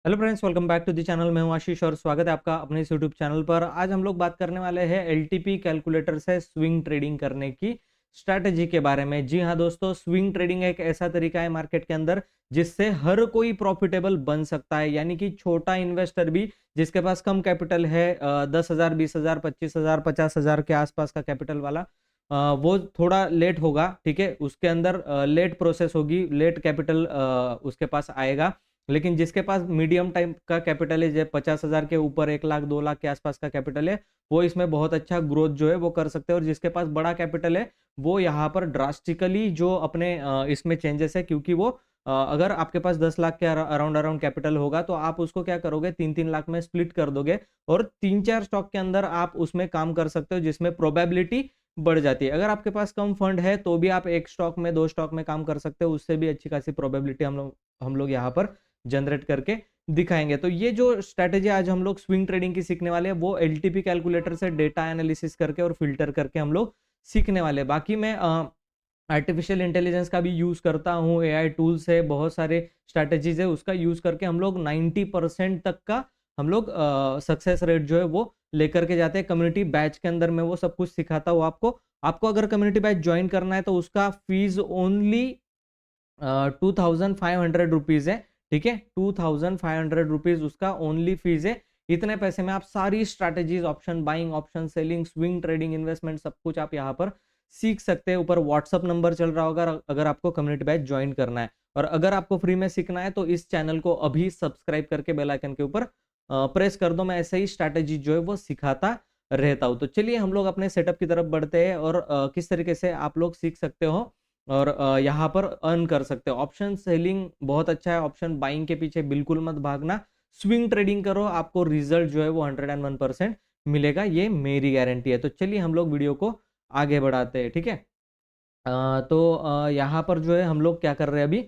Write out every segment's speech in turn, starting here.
Hello friends, welcome back to the channel. मैं हूं आशीष और स्वागत है आपका अपने इस यूट्यूब चैनल पर। आज हम लोग बात करने वाले हैं एलटीपी कैलकुलेटर से स्विंग ट्रेडिंग करने की स्ट्रैटेजी के बारे में। जी हां दोस्तों, स्विंग ट्रेडिंग एक ऐसा तरीका है मार्केट के अंदर जिससे हर कोई प्रॉफिटेबल बन सकता है। यानी कि छोटा इन्वेस्टर भी जिसके पास कम कैपिटल है, 10,000, 20,000, 25,000, 50,000 के आसपास का कैपिटल वाला, वो थोड़ा लेट होगा, ठीक है, उसके अंदर लेट प्रोसेस होगी, लेट कैपिटल उसके पास आएगा। लेकिन जिसके पास मीडियम टाइप का कैपिटल है, जैसे 50,000 के ऊपर, 1 लाख 2 लाख के आसपास का कैपिटल है, वो इसमें बहुत अच्छा ग्रोथ जो है वो कर सकते हैं। और जिसके पास बड़ा कैपिटल है वो यहाँ पर ड्रास्टिकली जो अपने इसमें चेंजेस है, क्योंकि वो अगर आपके पास 10 लाख के अराउंड अराउंड कैपिटल होगा तो आप उसको क्या करोगे, 3-3 लाख में स्प्लिट कर दोगे और 3-4 स्टॉक के अंदर आप उसमें काम कर सकते हो, जिसमें प्रोबेबिलिटी बढ़ जाती है। अगर आपके पास कम फंड है तो भी आप एक स्टॉक में, 2 स्टॉक में काम कर सकते हो, उससे भी अच्छी खासी प्रोबेबिलिटी हम लोग यहाँ पर जनरेट करके दिखाएंगे। तो ये जो स्ट्रैटेजी आज हम लोग स्विंग ट्रेडिंग की सीखने वाले हैं वो एलटीपी कैलकुलेटर से डेटा एनालिसिस करके और फिल्टर करके हम लोग सीखने वाले हैं। बाकी मैं आर्टिफिशियल इंटेलिजेंस का भी यूज करता हूँ, एआई टूल्स है, बहुत सारे स्ट्रैटेजीज है, उसका यूज करके हम लोग 90% तक का हम लोग सक्सेस रेट जो है वो लेकर के जाते हैं। कम्युनिटी बैच के अंदर मैं वो सब कुछ सिखाता हूँ आपको। आपको अगर कम्युनिटी बैच ज्वाइन करना है तो उसका फीस ओनली 2,500 रुपीज है, ठीक है। 2,500 रुपीज उसका ओनली फीस है। इतने पैसे में आप सारी strategies, option buying, option selling, swing trading, investment, सब कुछ आप यहाँ पर सीख सकते हैं। ऊपर व्हाट्सअप नंबर चल रहा होगा अगर आपको कम्युनिटी बैच ज्वाइन करना है। और अगर आपको फ्री में सीखना है तो इस चैनल को अभी सब्सक्राइब करके बेल आइकन के ऊपर प्रेस कर दो। मैं ऐसे ही स्ट्रैटेजी जो है वो सिखाता रहता हूँ। तो चलिए हम लोग अपने सेटअप की तरफ बढ़ते हैं और किस तरीके से आप लोग सीख सकते हो और यहाँ पर अर्न कर सकते हो। ऑप्शन सेलिंग बहुत अच्छा है, ऑप्शन बाइंग के पीछे बिल्कुल मत भागना, स्विंग ट्रेडिंग करो, आपको रिजल्ट जो है वो 101% मिलेगा, ये मेरी गारंटी है। तो चलिए हम लोग वीडियो को आगे बढ़ाते हैं, ठीक है। तो यहाँ पर जो है हम लोग क्या कर रहे हैं अभी,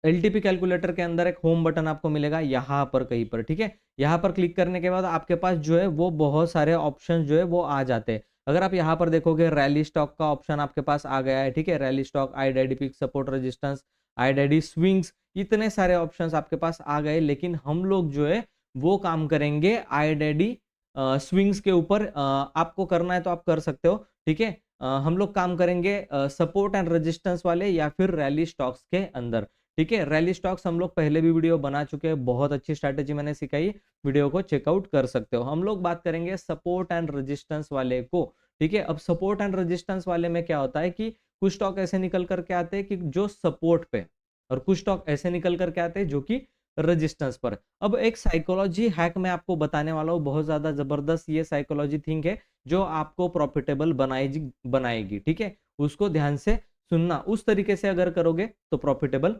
एलटीपी कैलकुलेटर के अंदर एक होम बटन आपको मिलेगा यहाँ पर कहीं पर, ठीक है। यहाँ पर क्लिक करने के बाद आपके पास जो है वो बहुत सारे ऑप्शन जो है वो आ जाते हैं। अगर आप यहाँ पर देखोगे, रैली स्टॉक का ऑप्शन आपके पास आ गया है, ठीक है। Rally stock, IDD pick, support resistance, IDD swings, इतने सारे ऑप्शंस आपके पास आ गए। लेकिन हम लोग जो है वो काम करेंगे आईडीडी स्विंग्स के ऊपर। आपको करना है तो आप कर सकते हो, ठीक है। हम लोग काम करेंगे सपोर्ट एंड रेजिस्टेंस वाले या फिर रैली स्टॉक्स के अंदर, ठीक है। रैली स्टॉक्स हम लोग पहले भी वीडियो बना चुके हैं, बहुत अच्छी स्ट्रैटेजी मैंने सिखाई, वीडियो को चेकआउट कर सकते हो। हम लोग बात करेंगे सपोर्ट एंड रेजिस्टेंस वाले को, ठीक है। अब सपोर्ट एंड रेजिस्टेंस वाले में क्या होता है कि कुछ स्टॉक ऐसे निकल करके आते हैं कि जो सपोर्ट पे, और कुछ स्टॉक ऐसे निकल करके आते हैं जो कि रेजिस्टेंस पर। अब एक साइकोलॉजी हैक मैं आपको बताने वाला हूँ, बहुत ज्यादा जबरदस्त ये साइकोलॉजी थिंक है जो आपको प्रॉफिटेबल बनाएगी, ठीक है। उसको ध्यान से सुनना, उस तरीके से अगर करोगे तो प्रॉफिटेबल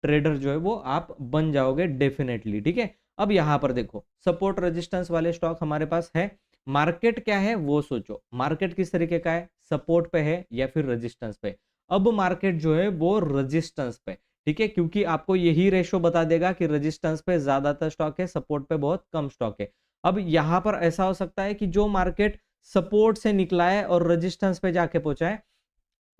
ट्रेडर जो है वो आप बन जाओगे डेफिनेटली, ठीक है। अब यहां पर देखो, सपोर्ट रेजिस्टेंस वाले स्टॉक हमारे पास है। मार्केट क्या है वो सोचो, मार्केट किस तरीके का है, सपोर्ट पे है या फिर रेजिस्टेंस पे। अब मार्केट जो है वो रेजिस्टेंस पे, ठीक है, क्योंकि आपको यही रेशो बता देगा कि रेजिस्टेंस पे ज्यादातर स्टॉक है, सपोर्ट पे बहुत कम स्टॉक है। अब यहां पर ऐसा हो सकता है कि जो मार्केट सपोर्ट से निकला है और रेजिस्टेंस पे जाके पहुंचा है,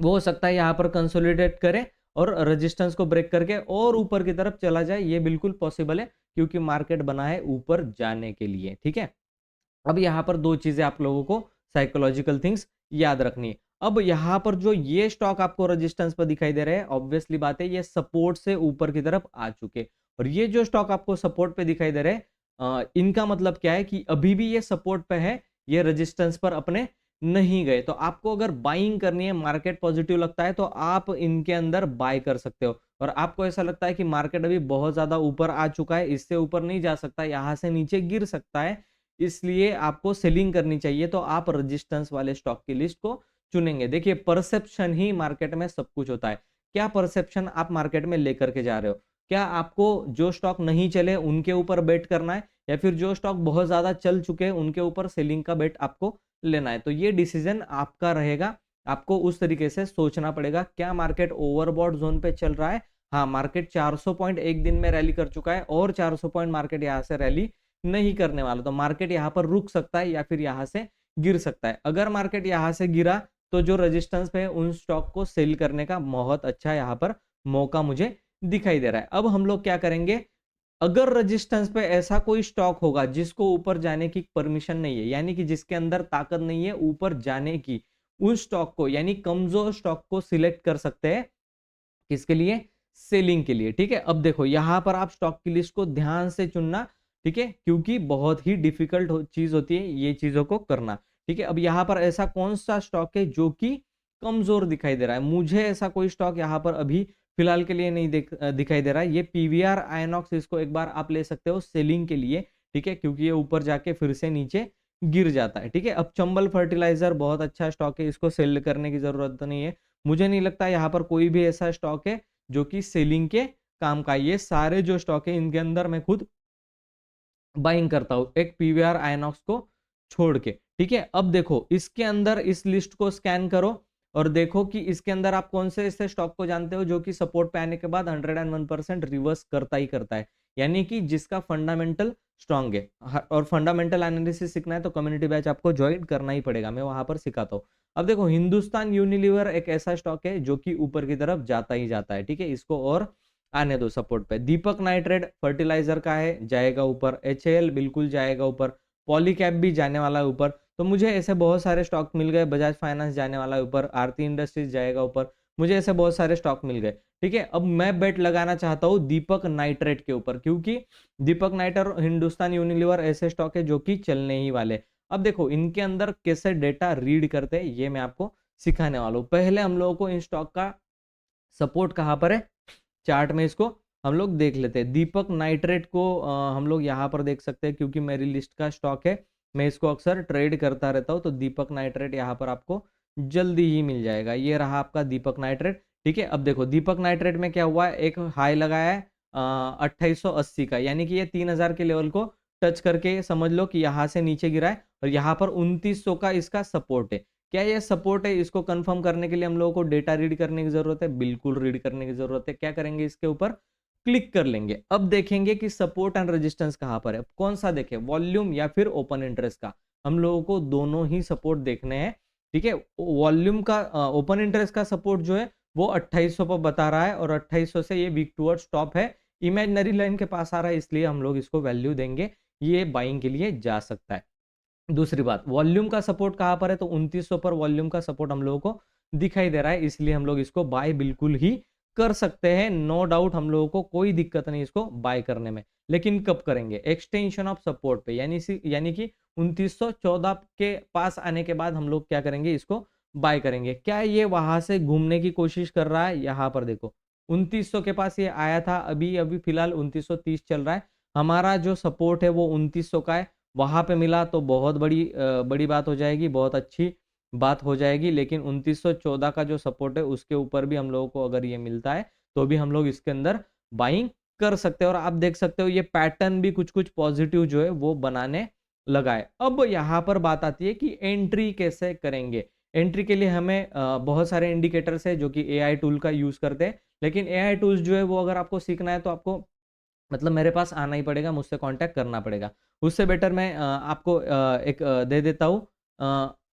वो हो सकता है यहाँ पर कंसोलिडेट करे और रेजिस्टेंस को ब्रेक करके और ऊपर की तरफ चला जाए। ये बिल्कुल पॉसिबल है क्योंकि मार्केट बना है ऊपर जाने के लिए, ठीक है। अब यहाँ पर दो चीजें आप लोगों को साइकोलॉजिकल थिंग्स याद रखनी है। अब यहाँ पर जो ये स्टॉक आपको रेजिस्टेंस पर दिखाई दे रहे हैं, ऑब्वियसली बात है ये सपोर्ट से ऊपर की तरफ आ चुके। और ये जो स्टॉक आपको सपोर्ट पे दिखाई दे रहे हैं, इनका मतलब क्या है कि अभी भी ये सपोर्ट पे है, ये रेजिस्टेंस पर अपने नहीं गए। तो आपको अगर बाइंग करनी है, मार्केट पॉजिटिव लगता है तो आप इनके अंदर बाय कर सकते हो। और आपको ऐसा लगता है कि मार्केट अभी बहुत ज्यादा ऊपर आ चुका है, इससे ऊपर नहीं जा सकता, यहां से नीचे गिर सकता है, इसलिए आपको सेलिंग करनी चाहिए, तो आप रेजिस्टेंस वाले स्टॉक की लिस्ट को चुनेंगे। देखिए, परसेप्शन ही मार्केट में सब कुछ होता है। क्या परसेप्शन आप मार्केट में लेकर के जा रहे हो? क्या आपको जो स्टॉक नहीं चले उनके ऊपर बेट करना है या फिर जो स्टॉक बहुत ज्यादा चल चुके हैं उनके ऊपर सेलिंग का बेट आपको लेना है? तो ये डिसीजन आपका रहेगा। आपको उस तरीके से सोचना पड़ेगा। क्या मार्केट ओवरबॉट जोन पे चल रहा है? हाँ, मार्केट 400 पॉइंट एक दिन में रैली कर चुका है और 400 पॉइंट मार्केट यहाँ से रैली नहीं करने वाला, तो मार्केट यहाँ पर रुक सकता है या फिर यहाँ से गिर सकता है। अगर मार्केट यहाँ से गिरा तो जो रेजिस्टेंस पे है उन स्टॉक को सेल करने का बहुत अच्छा यहाँ पर मौका मुझे दिखाई दे रहा है। अब हम लोग क्या करेंगे, अगर रेजिस्टेंस पे ऐसा कोई स्टॉक होगा जिसको ऊपर जाने की परमिशन नहीं है, यानी कि जिसके अंदर ताकत नहीं है ऊपर जाने की, उस स्टॉक को यानी कमजोर स्टॉक को सिलेक्ट कर सकते हैं। किसके लिए? सेलिंग के लिए। ठीक है, अब देखो यहां पर आप स्टॉक की लिस्ट को ध्यान से चुनना। ठीक है, क्योंकि बहुत ही डिफिकल्ट चीज होती है ये चीजों को करना। ठीक है, अब यहां पर ऐसा कौन सा स्टॉक है जो कि कमजोर दिखाई दे रहा है? मुझे ऐसा कोई स्टॉक यहां पर अभी फिलहाल के लिए नहीं दिखाई दे रहा है। ये पीवीआर आयनॉक्स, इसको एक बार आप ले सकते हो सेलिंग के लिए। ठीक है, क्योंकि ये ऊपर जाके फिर से नीचे गिर जाता है। ठीक है, अब चंबल फर्टिलाइजर बहुत अच्छा स्टॉक है, इसको सेल करने की जरूरत नहीं है। मुझे नहीं लगता यहाँ पर कोई भी ऐसा स्टॉक है जो कि सेलिंग के काम का। ये सारे जो स्टॉक है इनके अंदर मैं खुद बाइंग करता हूं, एक पीवीआर आयनॉक्स को छोड़ के। ठीक है, अब देखो इसके अंदर इस लिस्ट को स्कैन करो और देखो कि इसके अंदर आप कौन से ऐसे स्टॉक को जानते हो जो कि सपोर्ट पे आने के बाद 101% रिवर्स करता ही करता है, यानी कि जिसका फंडामेंटल स्ट्रांग है। और फंडामेंटल एनालिसिस सीखना है तो कम्युनिटी बैच आपको ज्वाइन करना ही पड़ेगा, मैं वहां पर सिखाता हूँ। अब देखो हिंदुस्तान यूनिलीवर एक ऐसा स्टॉक है जो कि ऊपर की तरफ जाता ही जाता है। ठीक है, इसको और आने दो सपोर्ट पे। दीपक नाइट्रेट फर्टिलाइजर का है, जाएगा ऊपर। एचएएल बिल्कुल जाएगा ऊपर। पॉलीकैप भी जाने वाला है ऊपर। तो मुझे ऐसे बहुत सारे स्टॉक मिल गए। बजाज फाइनेंस जाने वाला है ऊपर। आरती इंडस्ट्रीज जाएगा ऊपर। मुझे ऐसे बहुत सारे स्टॉक मिल गए। ठीक है, अब मैं बेट लगाना चाहता हूँ दीपक नाइट्रेट के ऊपर, क्योंकि दीपक नाइट्रेट और हिंदुस्तान यूनिलीवर ऐसे स्टॉक है जो कि चलने ही वाले। अब देखो इनके अंदर कैसे डेटा रीड करते हैं ये मैं आपको सिखाने वाला हूँ। पहले हम लोगों को इन स्टॉक का सपोर्ट कहां पर है, चार्ट में इसको हम लोग देख लेते हैं। दीपक नाइट्रेट को हम लोग यहाँ पर देख सकते हैं, क्योंकि मेरी लिस्ट का स्टॉक है, मैं इसको अक्सर ट्रेड करता रहता हूँ। तो दीपक नाइट्रेट यहाँ पर आपको जल्दी ही मिल जाएगा। ये रहा आपका दीपक नाइट्रेट। ठीक है, अब देखो दीपक नाइट्रेट में क्या हुआ है, एक हाई लगाया है 2880 का, यानी कि ये 3000 के लेवल को टच करके समझ लो कि यहाँ से नीचे गिरा है और यहाँ पर 2900 का इसका सपोर्ट है। क्या ये सपोर्ट है? इसको कंफर्म करने के लिए हम लोगों को डेटा रीड करने की जरूरत है, बिल्कुल रीड करने की जरूरत है। क्या करेंगे, इसके ऊपर क्लिक कर लेंगे। अब देखेंगे कि सपोर्ट एंड रेजिस्टेंस कहां पर है। कौन सा देखें, वॉल्यूम या फिर ओपन इंटरेस्ट का? हम लोगों को दोनों ही सपोर्ट देखने हैं। ठीक है, वॉल्यूम का ओपन इंटरेस्ट का सपोर्ट जो है वो 2800 पर बता रहा है और 2800 से ये वीक टूवर्ड स्टॉप है, इमेजिनरी लाइन के पास आ रहा है, इसलिए हम लोग इसको वैल्यू देंगे, ये बाइंग के लिए जा सकता है। दूसरी बात, वॉल्यूम का सपोर्ट कहां पर है, तो 2900 पर वॉल्यूम का सपोर्ट हम लोगों को दिखाई दे रहा है, इसलिए हम लोग इसको बाय बिल्कुल ही कर सकते हैं। नो डाउट हम लोगों को कोई दिक्कत नहीं इसको बाय करने में। लेकिन कब करेंगे, एक्सटेंशन ऑफ सपोर्ट पे, यानी कि 2914 के पास आने के बाद हम लोग क्या करेंगे, इसको बाय करेंगे। क्या ये वहां से घूमने की कोशिश कर रहा है? यहाँ पर देखो 2900 के पास ये आया था, अभी अभी फिलहाल 2930 चल रहा है। हमारा जो सपोर्ट है वो 2900 का है, वहां पे मिला तो बहुत बड़ी बात हो जाएगी, बहुत अच्छी बात हो जाएगी। लेकिन 2914 का जो सपोर्ट है उसके ऊपर भी हम लोगों को अगर ये मिलता है तो भी हम लोग इसके अंदर बाइंग कर सकते हैं। और आप देख सकते हो ये पैटर्न भी कुछ कुछ पॉजिटिव जो है वो बनाने लगा है। अब यहाँ पर बात आती है कि एंट्री कैसे करेंगे। एंट्री के लिए हमें बहुत सारे इंडिकेटर्स है जो कि एआई टूल का यूज करते हैं, लेकिन एआई टूल्स जो है वो अगर आपको सीखना है तो आपको मतलब मेरे पास आना ही पड़ेगा, मुझसे कांटेक्ट करना पड़ेगा। उससे बेटर मैं आपको एक दे देता हूँ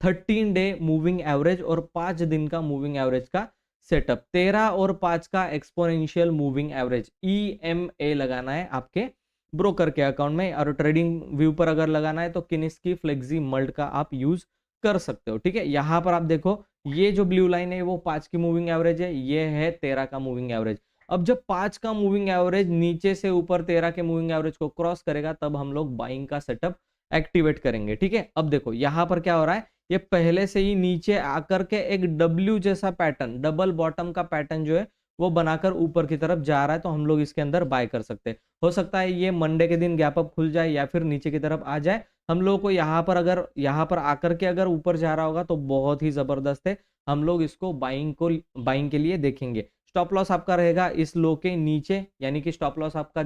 13 डे मूविंग एवरेज और 5 दिन का मूविंग एवरेज का सेटअप। 13 और 5 का एक्सपोनेंशियल मूविंग एवरेज EMA लगाना है आपके ब्रोकर के अकाउंट में, और ट्रेडिंग व्यू पर अगर लगाना है तो किनिस्की फ्लेक्सी मल्ट का आप यूज कर सकते हो। ठीक है, यहाँ पर आप देखो ये जो ब्लू लाइन है वो 5 की मूविंग एवरेज है, ये है 13 का मूविंग एवरेज। अब जब 5 का मूविंग एवरेज नीचे से ऊपर 13 के मूविंग एवरेज को क्रॉस करेगा तब हम लोग बाइंग का सेटअप एक्टिवेट करेंगे। ठीक है, अब देखो यहां पर क्या हो रहा है, ये पहले से ही नीचे आकर के एक डब्ल्यू जैसा पैटर्न, डबल बॉटम का पैटर्न जो है वो बनाकर ऊपर की तरफ जा रहा है, तो हम लोग इसके अंदर बाय कर सकते हैं। हो सकता है ये मंडे के दिन गैप अप खुल जाए या फिर नीचे की तरफ आ जाए। हम लोग को यहाँ पर अगर यहाँ पर आकर के अगर ऊपर जा रहा होगा तो बहुत ही जबरदस्त है, हम लोग इसको बाइंग के लिए देखेंगे। स्टॉप लॉस आपका रहेगा इस लो के नीचे, यानी कि स्टॉप लॉस आपका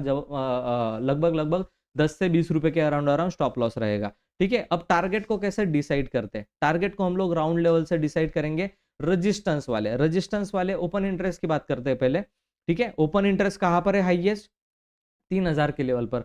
लगभग लगभग 10 से 20 रुपए के अराउंड स्टॉप लॉस रहेगा। ठीक है, अब टारगेट को कैसे डिसाइड करते हैं, टारगेट को हम लोग राउंड लेवल से डिसाइड करेंगे। रेजिस्टेंस वाले ओपन इंटरेस्ट की बात करते हैं पहले। ठीक है, ओपन इंटरेस्ट कहां पर है हाईएस्ट, 3000 के लेवल पर।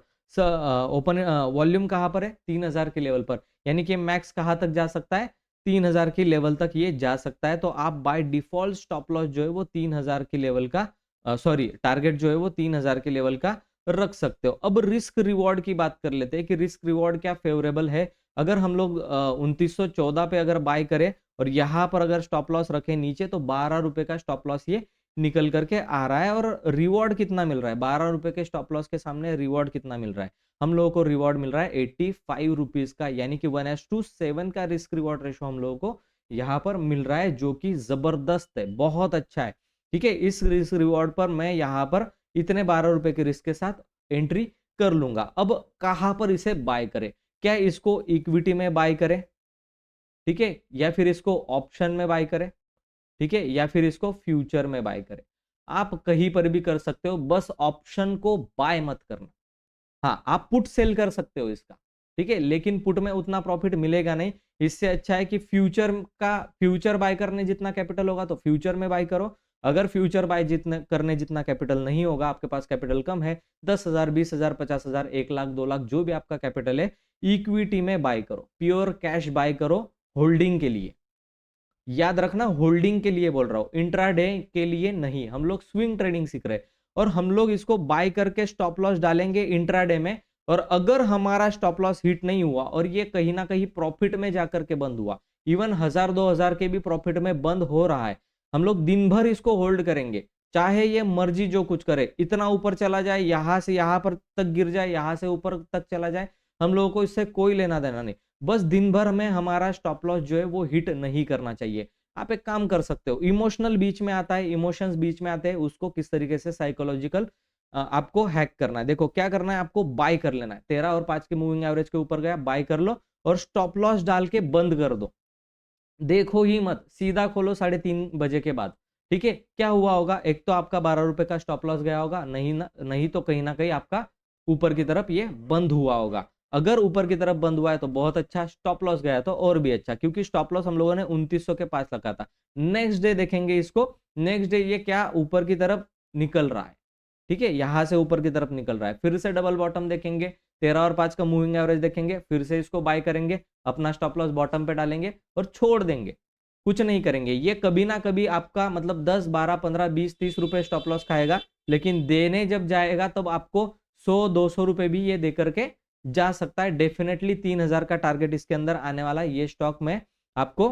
ओपन वॉल्यूम कहां पर है, 3000 के लेवल पर, यानी कि मैक्स कहां तक जा सकता है, 3000 की लेवल तक ये जा सकता है। तो आप बाय डिफॉल्ट स्टॉप लॉस जो है वो 3000 के लेवल का, सॉरी टारगेट जो है वो 3000 के लेवल का रख सकते हो। अब रिस्क रिवॉर्ड की बात कर लेते हैं कि रिस्क रिवॉर्ड क्या फेवरेबल है। अगर हम लोग 2914 पे अगर बाय करें और यहाँ पर अगर स्टॉप लॉस रखें नीचे, तो 12 रुपए का स्टॉप लॉस ये निकल करके आ रहा है। और रिवॉर्ड कितना मिल रहा है, 12 रुपए के स्टॉप लॉस के सामने रिवॉर्ड कितना मिल रहा है, हम लोगों को रिवॉर्ड मिल रहा है 85 रुपीज का, यानी कि 1:7 का रिस्क रिवॉर्ड रेशो हम लोगों को यहाँ पर मिल रहा है, जो कि जबरदस्त है, बहुत अच्छा है। ठीक है, इस रिस्क रिवॉर्ड पर मैं यहाँ पर इतने 12 रुपए के रिस्क के साथ एंट्री कर लूंगा। अब कहां पर इसे बाय करें, क्या इसको इक्विटी में बाय करें, ठीक है, या फिर इसको ऑप्शन में बाय करें, ठीक है, या फिर इसको फ्यूचर में बाय करें। आप कहीं पर भी कर सकते हो, बस ऑप्शन को बाय मत करना। हाँ, आप पुट सेल कर सकते हो इसका, ठीक है, लेकिन पुट में उतना प्रॉफिट मिलेगा नहीं। इससे अच्छा है कि फ्यूचर बाय करने जितना कैपिटल होगा तो फ्यूचर में बाय करो। अगर फ्यूचर बाय करने जितना कैपिटल नहीं होगा, आपके पास कैपिटल कम है, 10,000, 20,000, 50,000, 1 लाख, 2 लाख, जो भी आपका कैपिटल है, इक्विटी में बाय करो, प्योर कैश बाय करो, होल्डिंग के लिए। याद रखना, होल्डिंग के लिए बोल रहा हूं, इंट्राडे के लिए नहीं। हम लोग स्विंग ट्रेडिंग सीख रहे हैं और हम लोग इसको बाय करके स्टॉप लॉस डालेंगे इंट्राडे में, और अगर हमारा स्टॉप लॉस हिट नहीं हुआ और ये कहीं ना कहीं प्रॉफिट में जाकर के बंद हुआ, इवन 1,000-2,000 के भी प्रॉफिट में बंद हो रहा है, हम लोग दिन भर इसको होल्ड करेंगे, चाहे ये मर्जी जो कुछ करे, इतना ऊपर चला जाए, यहां से यहां पर तक गिर जाए, यहां से ऊपर तक चला जाए, हम लोगों को इससे कोई लेना देना नहीं। बस दिन भर में हमारा स्टॉप लॉस जो है वो हिट नहीं करना चाहिए। आप एक काम कर सकते हो, इमोशनल बीच में आता है, इमोशंस बीच में आते हैं, उसको किस तरीके से साइकोलॉजिकल आपको हैक करना है। देखो क्या करना है, आपको बाय कर लेना है, 13 और 5 के मूविंग एवरेज के ऊपर गया, बाय कर लो और स्टॉप लॉस डाल के बंद कर दो। देखो ही मत, सीधा खोलो 3:30 बजे के बाद। ठीक है, क्या हुआ होगा, एक तो आपका 12 रुपए का स्टॉप लॉस गया होगा, नहीं तो कहीं ना कहीं आपका ऊपर की तरफ ये बंद हुआ होगा। अगर ऊपर की तरफ बंद हुआ है तो बहुत अच्छा, स्टॉप लॉस गया तो और भी अच्छा, क्योंकि स्टॉप लॉस हम लोगों ने 2900 के पास रखा था। नेक्स्ट डे देखेंगे इसको, नेक्स्ट डे ये क्या ऊपर की तरफ निकल रहा है, ठीक है, यहां से ऊपर की तरफ निकल रहा है, फिर से डबल बॉटम देखेंगे, 13 और 5 का मूविंग एवरेज देखेंगे, फिर से इसको बाय करेंगे, अपना स्टॉप लॉस बॉटम पे डालेंगे और छोड़ देंगे, कुछ नहीं करेंगे। ये कभी ना कभी आपका मतलब 10, 12, 15, 20, 30 रुपए स्टॉप लॉस खाएगा, लेकिन देने जब जाएगा तब आपको 100-200 रुपए भी ये दे करके जा सकता है। डेफिनेटली 3,000 का टारगेट इसके अंदर आने वाला है, ये स्टॉक में आपको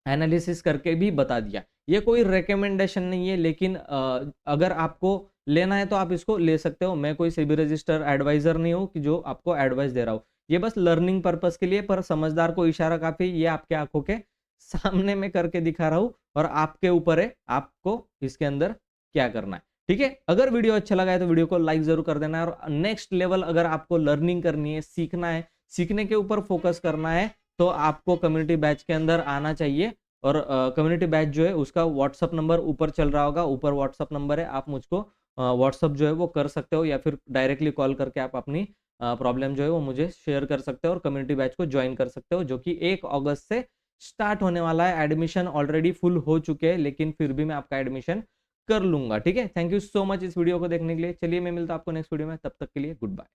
एनालिसिस करके भी बता दिया। ये कोई रिकमेंडेशन नहीं है, लेकिन अगर आपको लेना है तो आप इसको ले सकते हो। मैं कोई सेबी रजिस्टर एडवाइजर नहीं हूं कि जो आपको एडवाइस दे रहा हूं, ये बस लर्निंग पर्पस के लिए, पर समझदार को इशारा काफी, ये आपके आंखों के सामने में करके दिखा रहा हूं और आपके ऊपर है आपको इसके अंदर क्या करना है। ठीक है, अगर वीडियो अच्छा लगा है तो वीडियो को लाइक जरूर कर देना है, और नेक्स्ट लेवल अगर आपको लर्निंग करनी है, सीखना है, सीखने के ऊपर फोकस करना है, तो आपको कम्युनिटी बैच के अंदर आना चाहिए। और कम्युनिटी बैच जो है उसका व्हाट्सअप नंबर ऊपर चल रहा होगा, ऊपर व्हाट्सअप नंबर है, आप मुझको व्हाट्सअप जो है वो कर सकते हो, या फिर डायरेक्टली कॉल करके आप अपनी प्रॉब्लम जो है वो मुझे शेयर कर सकते हो और कम्युनिटी बैच को ज्वाइन कर सकते हो, जो कि 1 अगस्त से स्टार्ट होने वाला है। एडमिशन ऑलरेडी फुल हो चुके हैं, लेकिन फिर भी मैं आपका एडमिशन कर लूंगा। ठीक है, थैंक यू सो मच इस वीडियो को देखने के लिए। चलिए मैं मिलता हूं आपको नेक्स्ट वीडियो में, तब तक के लिए गुड बाय।